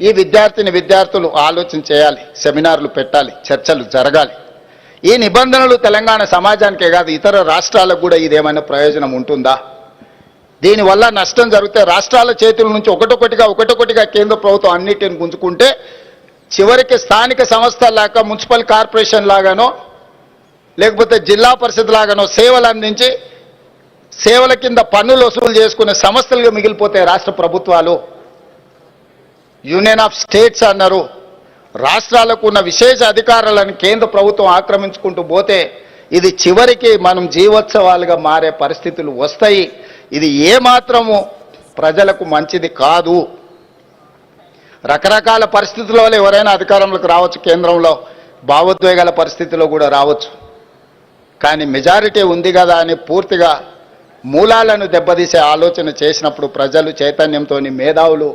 ఈ విద్యార్థులు ఆలోచన చేయాలి, సెమినార్లు పెట్టాలి, చర్చలు జరగాలి. ఈ నిబంధనలు తెలంగాణ సమాజానికే కాదు ఇతర రాష్ట్రాలకు కూడా ఇదేమైనా ప్రయోజనం ఉంటుందా? దీనివల్ల నష్టం జరిగితే రాష్ట్రాల చేతుల నుంచి ఒకటొకటిగా కేంద్ర ప్రభుత్వం అన్నిటిని గుంజుకుంటే చివరికి స్థానిక సంస్థల లాగా మున్సిపల్ కార్పొరేషన్ లాగానో లేకపోతే జిల్లా పరిషత్ లాగానో సేవలు అందించి సేవల కింద పన్నులు వసూలు చేసుకునే సంస్థలుగా మిగిలిపోతే రాష్ట్ర ప్రభుత్వాలు. యూనియన్ ఆఫ్ స్టేట్స్ అన్నారు. రాష్ట్రాలకు ఉన్న విశేష అధికారాలను కేంద్ర ప్రభుత్వం ఆక్రమించుకుంటూ పోతే ఇది చివరికి మనం జీవోత్సవాలుగా మారే పరిస్థితులు వస్తాయి. ఇది ఏమాత్రము ప్రజలకు మంచిది కాదు. రకరకాల పరిస్థితుల వల్ల ఎవరైనా అధికారంలోకి రావచ్చు, కేంద్రంలో భావోద్వేగాల పరిస్థితిలో కూడా రావచ్చు. కానీ మెజారిటీ ఉంది కదా అని పూర్తిగా మూలాలను దెబ్బతీసే ఆలోచన చేసినప్పుడు ప్రజలు చైతన్యంతో మేధావులు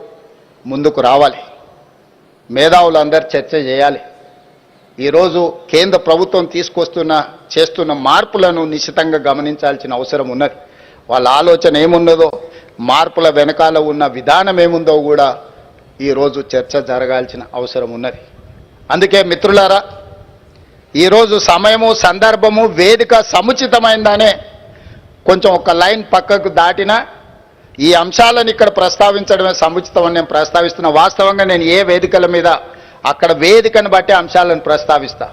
ముందుకు రావాలి. మేధావులు అందరు చర్చ చేయాలి. ఈరోజు కేంద్ర ప్రభుత్వం చేస్తున్న మార్పులను నిశితంగా గమనించాల్సిన అవసరం ఉన్నది. వాళ్ళ ఆలోచన ఏమున్నదో, మార్పుల వెనకాల ఉన్న విధానం ఏముందో కూడా ఈరోజు చర్చ జరగాల్సిన అవసరం ఉన్నది. అందుకే మిత్రులారా, ఈరోజు సమయము, సందర్భము, వేదిక సముచితమైందనే కొంచెం ఒక లైన్ పక్కకు దాటినా ఈ అంశాలను ఇక్కడ ప్రస్తావించడమే సముచితమని నేను ప్రస్తావిస్తున్నా. వాస్తవంగా నేను ఏ వేదికల మీద అక్కడ వేదికను బట్టి అంశాలను ప్రస్తావిస్తా.